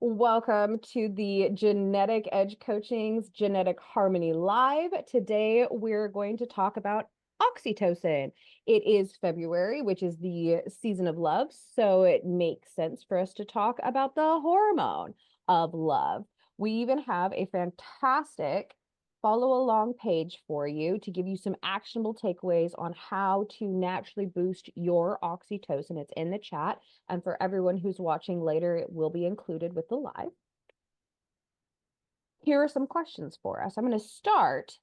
Welcome to the Genetic Edge Coaching's Genetic Harmony Live. Today, we're going to talk about oxytocin. It is February, which is the season of love, so it makes sense for us to talk about the hormone of love. We even have a fantastic follow along page for you to give you some actionable takeaways on how to naturally boost your oxytocin. It's in the chat. And for everyone who's watching later, it will be included with the live. Here are some questions for us. I'm going to start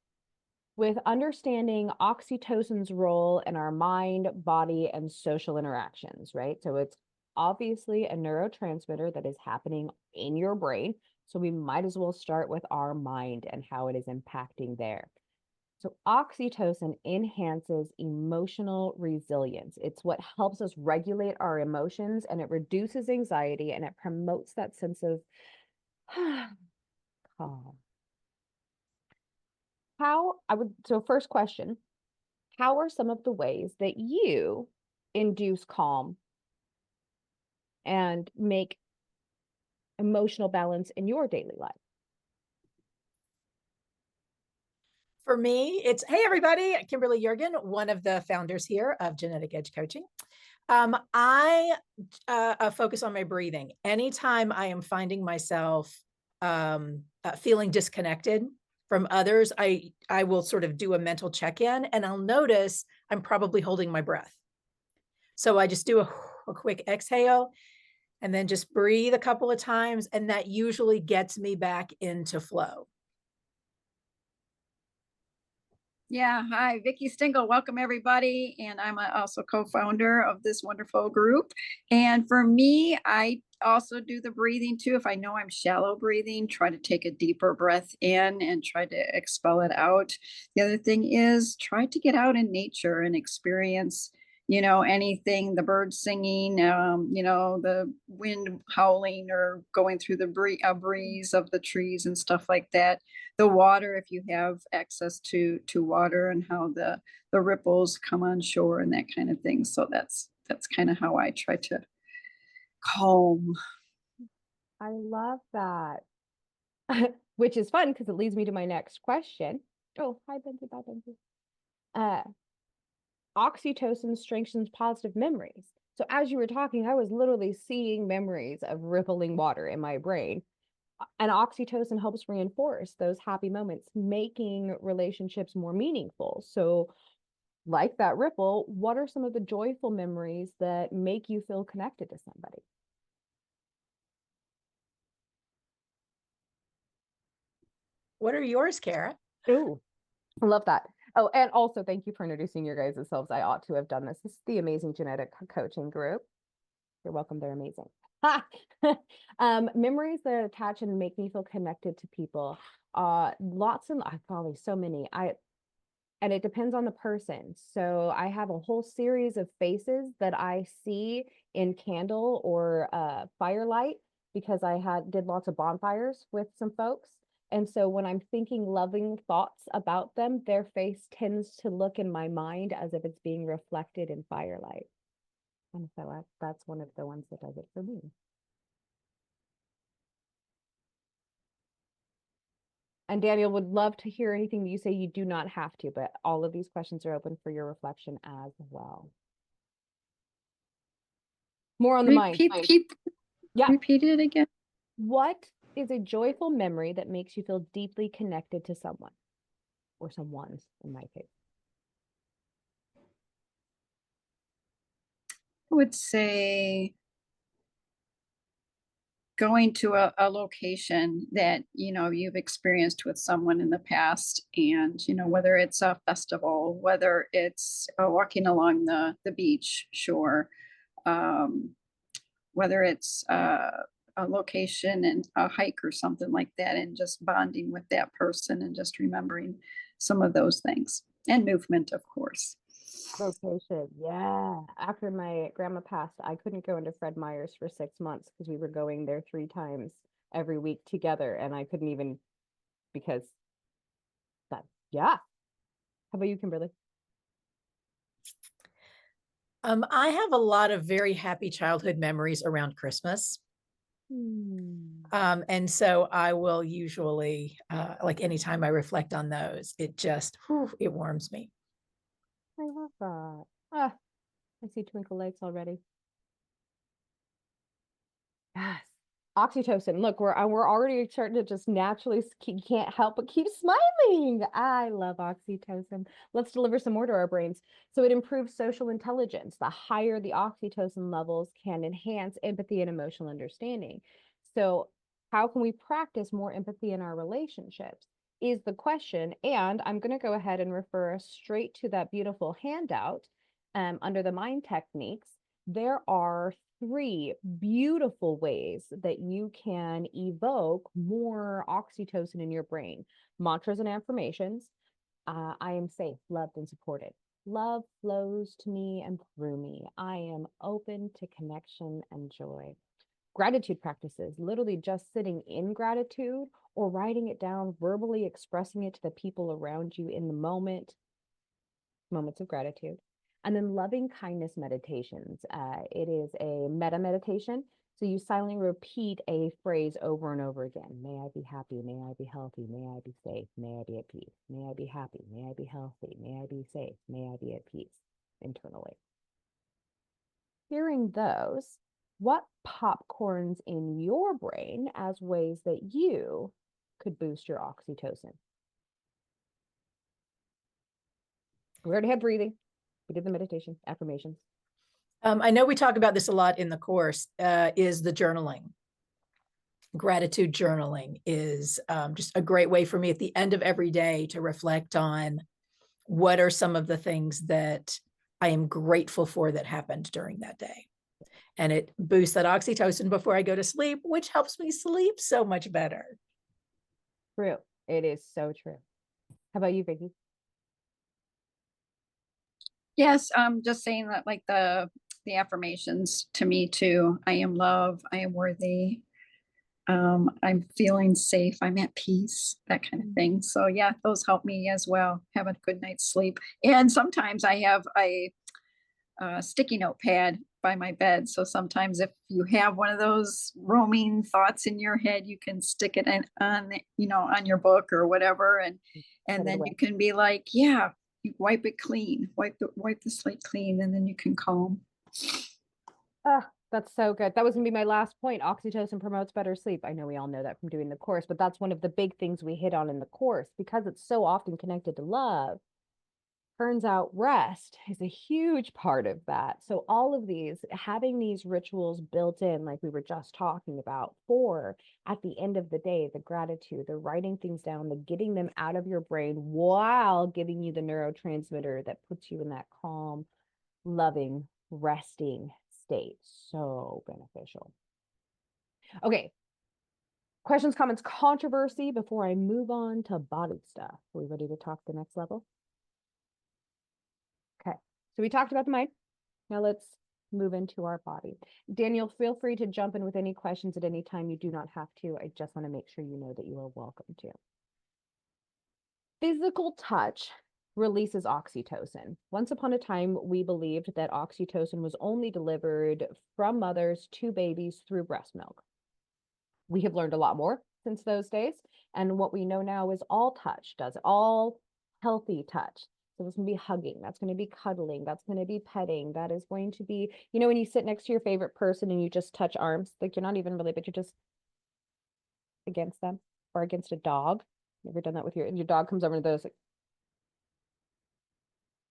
with understanding oxytocin's role in our mind, body, and social interactions, right? So it's obviously a neurotransmitter that is happening in your brain. So we might as well start with our mind and how it is impacting there. So oxytocin enhances emotional resilience. It's what helps us regulate our emotions, and it reduces anxiety, and it promotes that sense of calm. So first question, how are some of the ways that you induce calm and make emotional balance in your daily life? For me, it's, hey, everybody, Kimberly Jürgen, one of the founders here of Genetic Edge Coaching. I focus on my breathing. Anytime I am finding myself feeling disconnected from others, I will sort of do a mental check-in, and I'll notice I'm probably holding my breath. So I just do a quick exhale and then just breathe a couple of times, and that usually gets me back into flow. Yeah, hi, Vicky Stingle. Welcome, everybody. And I'm also co-founder of this wonderful group. And for me, I also do the breathing too. If I know I'm shallow breathing, try to take a deeper breath in and try to expel it out. The other thing is try to get out in nature and experience, anything, the birds singing, the wind howling or going through the breeze of the trees and stuff like that. The water, if you have access to water, and how the ripples come on shore and that kind of thing. So that's kind of how I try to calm. I love that. Which is fun because it leads me to my next question. Oh, hi, Benji. Bye, Benji. Oxytocin strengthens positive memories. So as you were talking, I was literally seeing memories of rippling water in my brain. And oxytocin helps reinforce those happy moments, making relationships more meaningful. So like that ripple, what are some of the joyful memories that make you feel connected to somebody? What are yours, Cara? Oh, I love that. Oh, and also thank you for introducing your guys' selves. I ought to have done this. This is the amazing genetic coaching group. You're welcome. They're amazing. Memories that attach and make me feel connected to people. Lots and probably so many. And it depends on the person. So I have a whole series of faces that I see in candle or firelight because I did lots of bonfires with some folks. And so when I'm thinking loving thoughts about them, their face tends to look in my mind as if it's being reflected in firelight. And so that's one of the ones that does it for me. And Daniel, would love to hear anything that you say. You do not have to, but all of these questions are open for your reflection as well. More on the mind. Yeah. Repeat it again. What is a joyful memory that makes you feel deeply connected to someone or someone's, in my case? I would say going to a location that you've experienced with someone in the past, and whether it's a festival, whether it's walking along the beach shore, whether it's a location and a hike or something like that, and just bonding with that person and just remembering some of those things, and movement, of course. Location, yeah. After my grandma passed, I couldn't go into Fred Meyer's for 6 months because we were going there 3 times every week together, and I couldn't even because that. Yeah. How about you, Kimberly? I have a lot of very happy childhood memories around Christmas. And so I will usually, like anytime I reflect on those, it just, it warms me. I love that. Ah, I see twinkle lights already. Yes. Oxytocin. Look, we're already starting to just naturally can't help but keep smiling. I love oxytocin. Let's deliver some more to our brains. So it improves social intelligence. The higher the oxytocin levels can enhance empathy and emotional understanding. So how can we practice more empathy in our relationships is the question. And I'm going to go ahead and refer us straight to that beautiful handout under the mind techniques. There are 3 beautiful ways that you can evoke more oxytocin in your brain. Mantras and affirmations. I am safe, loved, and supported. Love flows to me and through me. I am open to connection and joy. Gratitude practices, literally just sitting in gratitude or writing it down, verbally expressing it to the people around you in the moment, moments of gratitude. And then loving kindness meditations. It is a meta meditation. So you silently repeat a phrase over and over again. May I be happy. May I be healthy. May I be safe. May I be at peace. May I be happy. May I be healthy. May I be safe. May I be at peace internally. Hearing those, what popcorns in your brain as ways that you could boost your oxytocin? We already had breathing. We did the meditation, affirmations. I know we talk about this a lot in the course, is the journaling. Gratitude journaling is just a great way for me at the end of every day to reflect on what are some of the things that I am grateful for that happened during that day. And it boosts that oxytocin before I go to sleep, which helps me sleep so much better. True. It is so true. How about you, Vicky? Yes, just saying that, like the affirmations to me too. I am love, I am worthy, I'm feeling safe, I'm at peace, that kind of thing. So yeah, those help me as well, have a good night's sleep. And sometimes I have a sticky note pad by my bed. So sometimes if you have one of those roaming thoughts in your head, you can stick it on your book or whatever. And then you can be like, yeah, you wipe it clean, wipe the slate clean, and then you can calm. That's so good. That was gonna be my last point. Oxytocin promotes better sleep. I know we all know that from doing the course, but that's one of the big things we hit on in the course because it's so often connected to love. Turns out rest is a huge part of that. So all of these, having these rituals built in, like we were just talking about, for at the end of the day, the gratitude, the writing things down, the getting them out of your brain while giving you the neurotransmitter that puts you in that calm, loving, resting state. So beneficial. Okay. Questions, comments, controversy before I move on to body stuff. Are we ready to talk the next level? Okay, so we talked about the mind. Now let's move into our body. Daniel, feel free to jump in with any questions at any time. You do not have to. I just want to make sure you know that you are welcome to. Physical touch releases oxytocin. Once upon a time, we believed that oxytocin was only delivered from mothers to babies through breast milk. We have learned a lot more since those days. And what we know now is all touch does it, all healthy touch. So that's going to be hugging. That's going to be cuddling. That's going to be petting. That is going to be, when you sit next to your favorite person and you just touch arms, like you're not even really, but you're just against them or against a dog. You ever done that with your dog comes over and does like,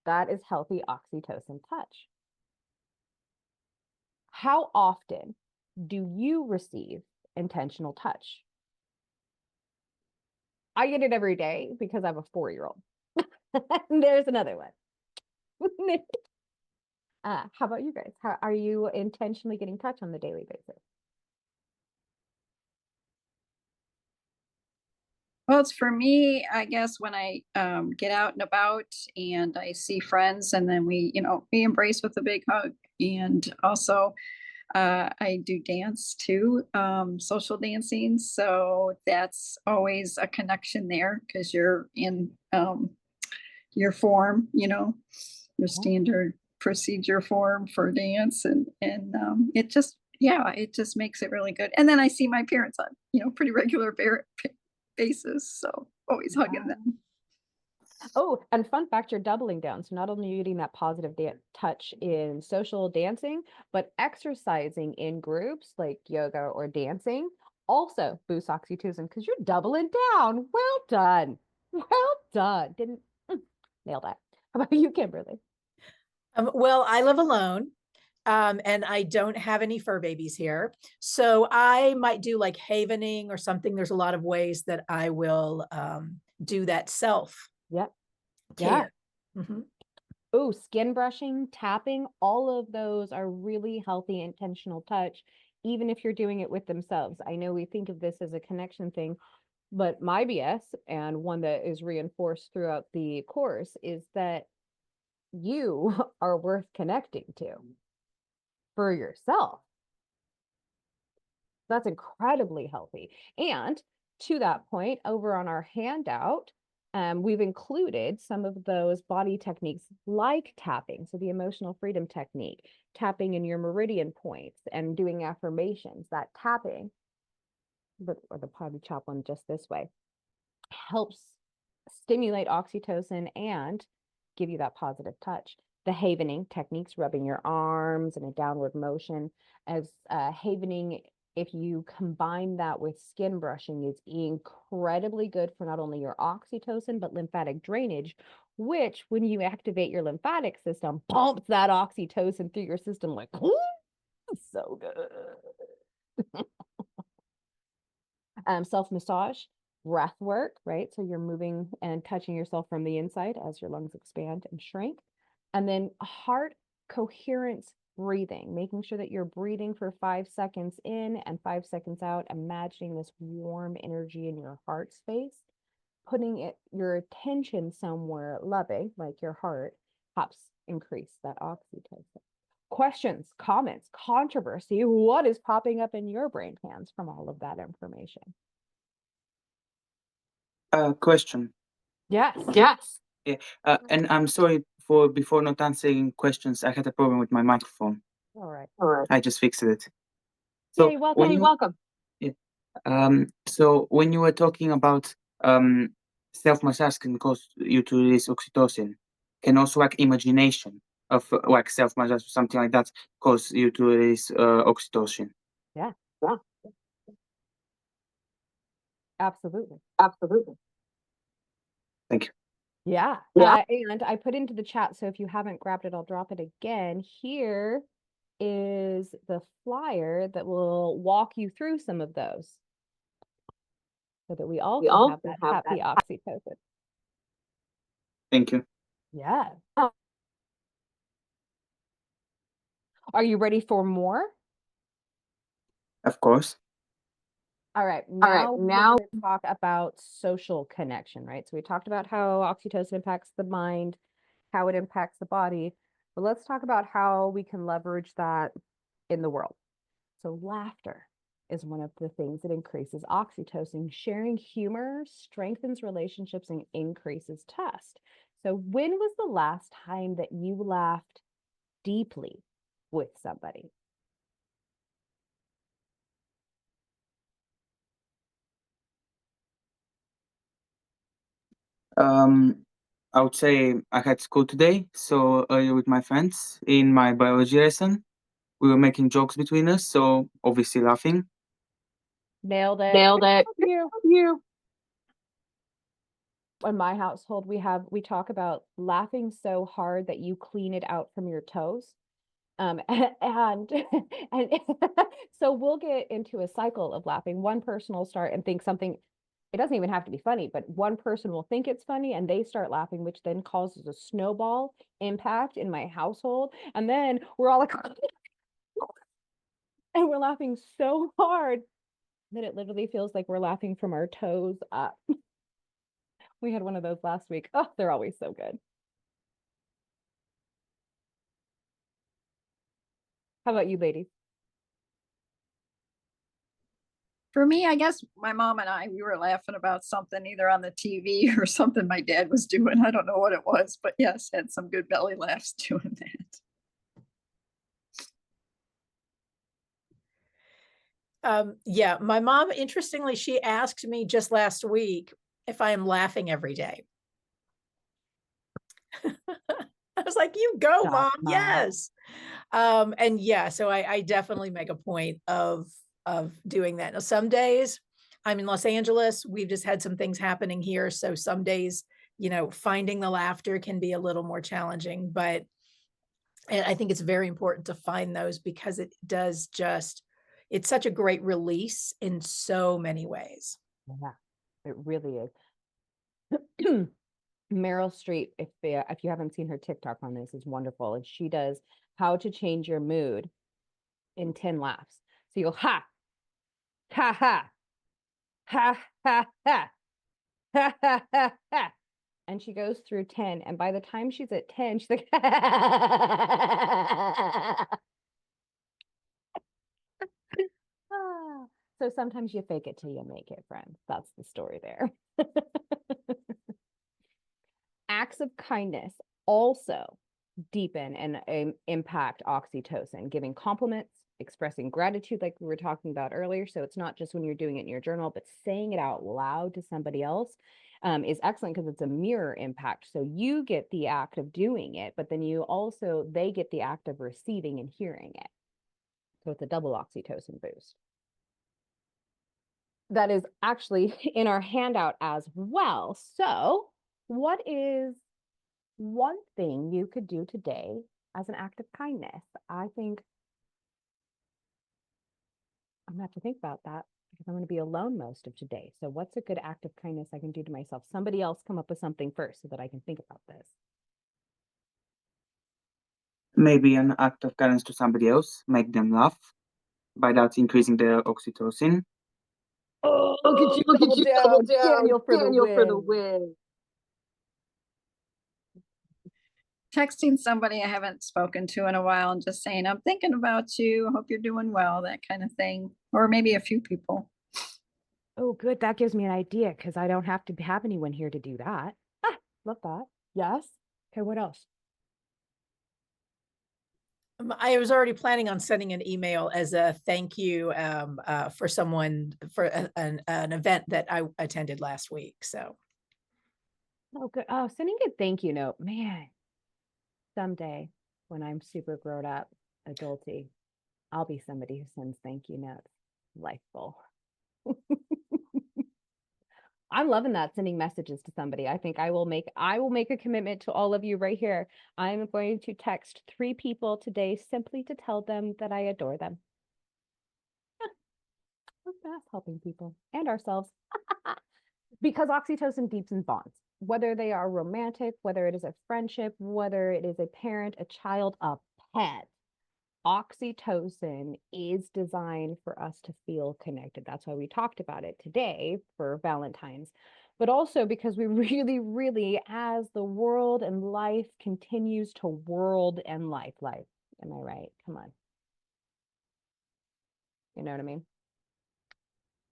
that is healthy oxytocin touch. How often do you receive intentional touch? I get it every day because I have a 4-year-old. There's another one. How about you guys? How are you intentionally getting touch on the daily basis? Well, it's for me, I guess, when I get out and about and I see friends, and then we embrace with a big hug. And also, I do dance too, social dancing. So that's always a connection there because you're in your form, your standard procedure form for dance. And it Yeah, it just makes it really good. And then I see my parents on, pretty regular basis. So always hugging them. Oh, and fun fact, you're doubling down. So not only are you getting that positive touch in social dancing, but exercising in groups like yoga or dancing also boosts oxytocin because you're doubling down. Well done. Well done. Didn't nail that. How about you, Kimberly? Well, I live alone. And I don't have any fur babies here. So I might do like havening or something. There's a lot of ways that I will do that self Yep. care. Mm-hmm. Oh, skin brushing, tapping, all of those are really healthy, intentional touch, even if you're doing it with themselves. I know we think of this as a connection thing, but my BS, and one that is reinforced throughout the course, is that you are worth connecting to for yourself. That's incredibly healthy. And to that point, over on our handout, we've included some of those body techniques like tapping. So the emotional freedom technique, tapping in your meridian points and doing affirmations. That tapping, or the potty chop one just this way, helps stimulate oxytocin and give you that positive touch. The havening techniques, rubbing your arms in a downward motion, as havening, if you combine that with skin brushing, is incredibly good for not only your oxytocin, but lymphatic drainage, which when you activate your lymphatic system, pumps that oxytocin through your system like, so good. Self-massage, breath work, right? So you're moving and touching yourself from the inside as your lungs expand and shrink. And then heart coherence breathing, making sure that you're breathing for 5 seconds in and 5 seconds out, imagining this warm energy in your heart space, putting your attention somewhere loving, like your heart, helps increase that oxytocin. Questions, comments, controversy, what is popping up in your brain pans from all of that information? Question. Yes. Yeah. And I'm sorry for before not answering questions. I had a problem with my microphone. All right. I just fixed it. Yeah, So you're welcome. when welcome. Yeah. So when you were talking about self-massage can cause you to release oxytocin, can also like imagination of like self-massage or something like that cause you to release oxytocin. Yeah. Absolutely. Thank you. Yeah. And I put into the chat, so if you haven't grabbed it, I'll drop it again. Here is the flyer that will walk you through some of those so that we all can have that happy oxytocin. Thank you. Yeah. Are you ready for more? Of course. All right. Now we're going to talk about social connection, right? So we talked about how oxytocin impacts the mind, how it impacts the body, but let's talk about how we can leverage that in the world. So laughter is one of the things that increases oxytocin. Sharing humor strengthens relationships and increases trust. So when was the last time that you laughed deeply with somebody? I would say I had school today, so earlier with my friends in my biology lesson, we were making jokes between us, so obviously laughing. Nailed it. You. In my household, we talk about laughing so hard that you clean it out from your toes. And so we'll get into a cycle of laughing. One person will start and think something, it doesn't even have to be funny, but one person will think it's funny and they start laughing, which then causes a snowball impact in my household. And then we're all like, and we're laughing so hard that it literally feels like we're laughing from our toes up. We had one of those last week. Oh, they're always so good. How about you, ladies? For me, I guess my mom and we were laughing about something either on the TV or something my dad was doing. I don't know what it was, but yes, had some good belly laughs doing that. Yeah, my mom, interestingly, she asked me just last week if I am laughing every day. I was like, you go, Stop, Mom. Mom. Yes. And yeah, so I definitely make a point of doing that. Now, some days I'm in Los Angeles. We've just had some things happening here. So some days, finding the laughter can be a little more challenging, but I think it's very important to find those because it's such a great release in so many ways. Yeah, it really is. Meryl Streep, if you haven't seen her TikTok on this, is wonderful. And she does how to change your mood in 10 laughs. So you go, ha, ha, ha, ha, ha, ha, ha, ha, ha, ha. And she goes through 10. And by the time she's at 10, she's like, so sometimes you fake it till you make it, friend. That's the story there. Acts of kindness also deepen and impact oxytocin, giving compliments, expressing gratitude, like we were talking about earlier. So it's not just when you're doing it in your journal, but saying it out loud to somebody else is excellent because it's a mirror impact. So you get the act of doing it, but then they get the act of receiving and hearing it. So it's a double oxytocin boost. That is actually in our handout as well. So what is one thing you could do today as an act of kindness? I think I'm gonna have to think about that because I'm going to be alone most of today. So what's a good act of kindness I can do to myself? Somebody else come up with something first so that I can think about this. Maybe an act of kindness to somebody else, make them laugh. By that, increasing the oxytocin. Oh, look at you, double down. Daniel for the win. Texting somebody I haven't spoken to in a while and just saying, I'm thinking about you. Hope you're doing well, that kind of thing. Or maybe a few people. Oh, good. That gives me an idea because I don't have to have anyone here to do that. Love that. Yes. Okay, what else? I was already planning on sending an email as a thank you for someone for an event that I attended last week. So, Oh, good. Oh, sending a thank you note, man. Someday when I'm super grown up, adulty, I'll be somebody who sends thank you notes. Lifeful. I'm loving that, sending messages to somebody. I think I will make a commitment to all of you right here. I'm going to text 3 people today simply to tell them that I adore them. That's helping people and ourselves. Because oxytocin deepens bonds, whether they are romantic, whether it is a friendship, whether it is a parent, a child, a pet. Oxytocin is designed for us to feel connected. That's why we talked about it today for Valentine's, but also because we really, really, as the world and life continues to world and life. Am I right? Come on. You know what I mean?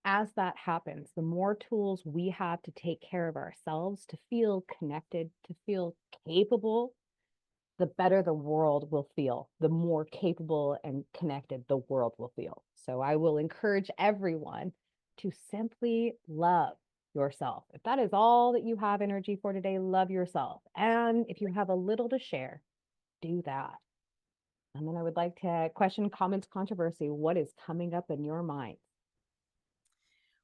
As that happens, the more tools we have to take care of ourselves, to feel connected, to feel capable, the better the world will feel, the more capable and connected the world will feel. So I will encourage everyone to simply love yourself. If that is all that you have energy for today, love yourself. And if you have a little to share, do that. And then I would like to question, comments, controversy. What is coming up in your mind?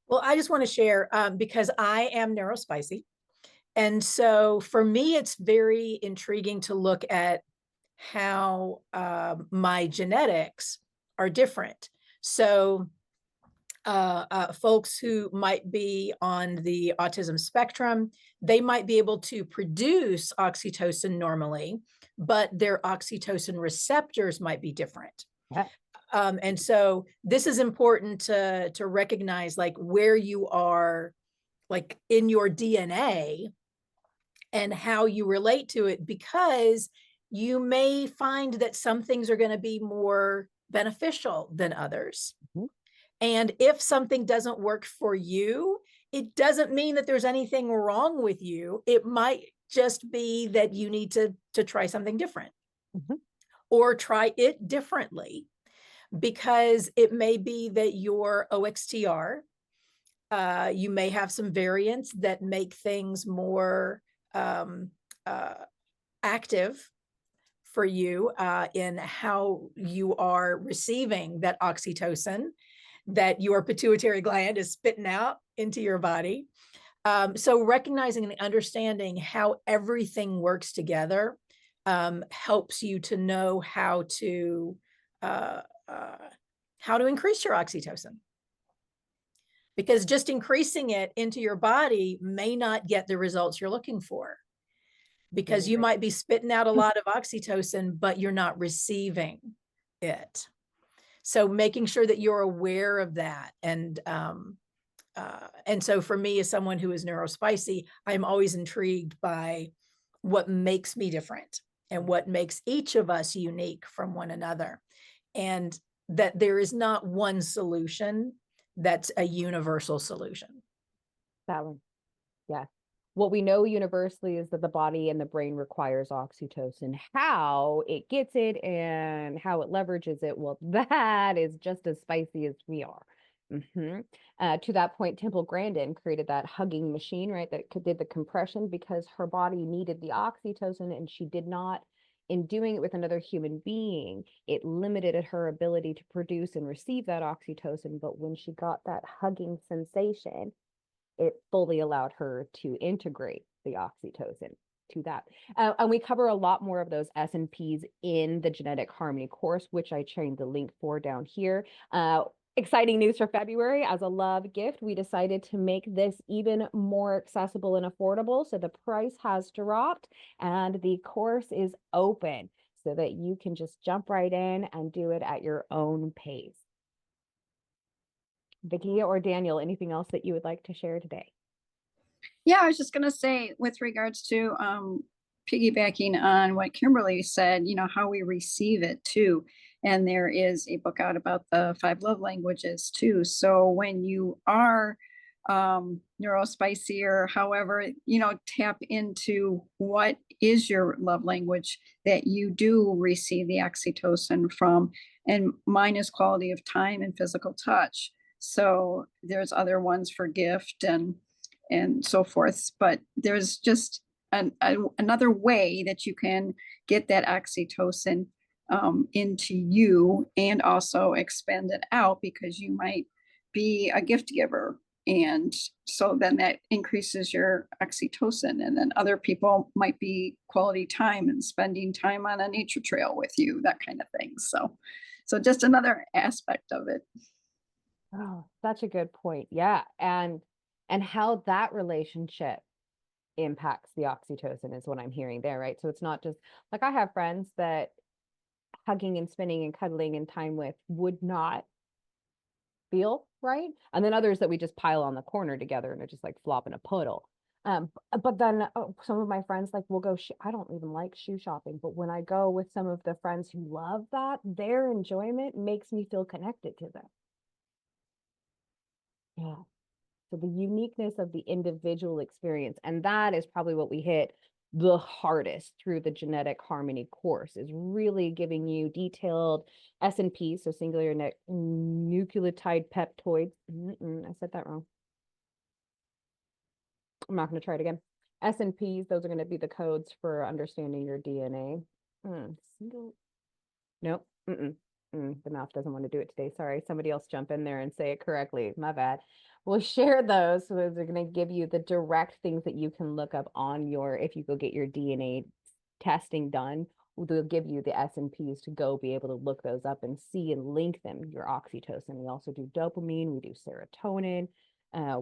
well, I just want to share because I am neurospicy. And so for me, it's very intriguing to look at how my genetics are different. So folks who might be on the autism spectrum, they might be able to produce oxytocin normally, but their oxytocin receptors might be different. Yeah. And so this is important to recognize like where you are like in your DNA and how you relate to it, because you may find that some things are going to be more beneficial than others. Mhm. And if something doesn't work for you, it doesn't mean that there's anything wrong with you. It might just be that you need to try something different Mhm. or try it differently. because it may be that your OXTR, you may have some variants that make things more active for you in how you are receiving that oxytocin that your pituitary gland is spitting out into your body. So recognizing and understanding how everything works together helps you to know how to increase your oxytocin. Because just increasing it into your body may not get the results you're looking for. Because you might be spitting out a lot of oxytocin, but you're not receiving it. So making sure that you're aware of that. And so for me, as someone who is neurospicy, I'm always intrigued by what makes me different and what makes each of us unique from one another. And that there is not one solution that's a universal solution. That one. Yeah. What we know universally is that the body and the brain requires oxytocin. How it gets it and how it leverages it, well, that is just as spicy as we are. To that point, Temple Grandin created that hugging machine, right, that did the compression because her body needed the oxytocin and she did not. In doing it with another human being, it limited her ability to produce and receive that oxytocin. But when she got that hugging sensation, it fully allowed her to integrate the oxytocin to that. And we cover a lot more of those S&Ps in the Genetic Harmony course, which I chained the link for down here. Exciting news for February. As a love gift, we decided to make this even more accessible and affordable. So the price has dropped and the course is open so that you can just jump right in and do it at your own pace. Vicky or Daniel, anything else that you would like to share today? Yeah, I was just going to say with regards to piggybacking on what Kimberly said, you know, how we receive it too. And there is a book out about the 5 love languages too. So when you are neurospicy or however, you know, tap into what is your love language that you do receive the oxytocin from. And mine is quality of time and physical touch. So there's other ones for gift and so forth, but there's just another way that you can get that oxytocin into you and also expend it out because you might be a gift giver. And so then that increases your oxytocin. And then other people might be quality time and spending time on a nature trail with you, that kind of thing. So just another aspect of it. Oh, such a good point. Yeah. And how that relationship impacts the oxytocin is what I'm hearing there, right? So it's not just like I have friends that hugging and spinning and cuddling and time with would not feel right. And then others that we just pile on the corner together and are just like flop in a puddle. But then some of my friends like will go, I don't even like shoe shopping, but when I go with some of the friends who love that, their enjoyment makes me feel connected to them. Yeah. So the uniqueness of the individual experience, and that is probably what we hit the hardest through the Genetic Harmony course, is really giving you detailed S&P, so singular nucleotide peptoids. I said that wrong. I'm not going to try it again. S&Ps, those are going to be the codes for understanding your DNA. Nope. The mouth doesn't want to do it today. Sorry. Somebody else jump in there and say it correctly. My bad. We'll share those. So those are going to give you the direct things that you can look up on your, if you go get your DNA testing done, they'll give you the S&Ps to go be able to look those up and see and link them, your oxytocin. We also do dopamine. We do serotonin.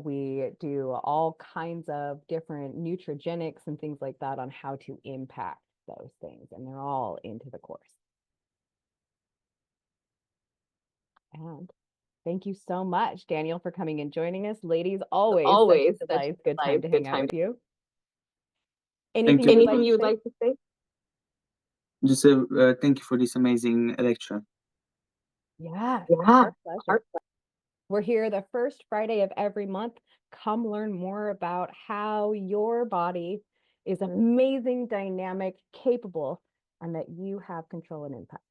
We do all kinds of different nutrigenics and things like that on how to impact those things. And they're all into the course. And thank you so much, Daniel, for coming and joining us. Ladies, always such a delight. Good time to hang out with you. Anything you would like to say? Just thank you for this amazing lecture. Yeah, our pleasure. We're here the first Friday of every month. Come learn more about how your body is amazing, dynamic, capable, and that you have control and impact.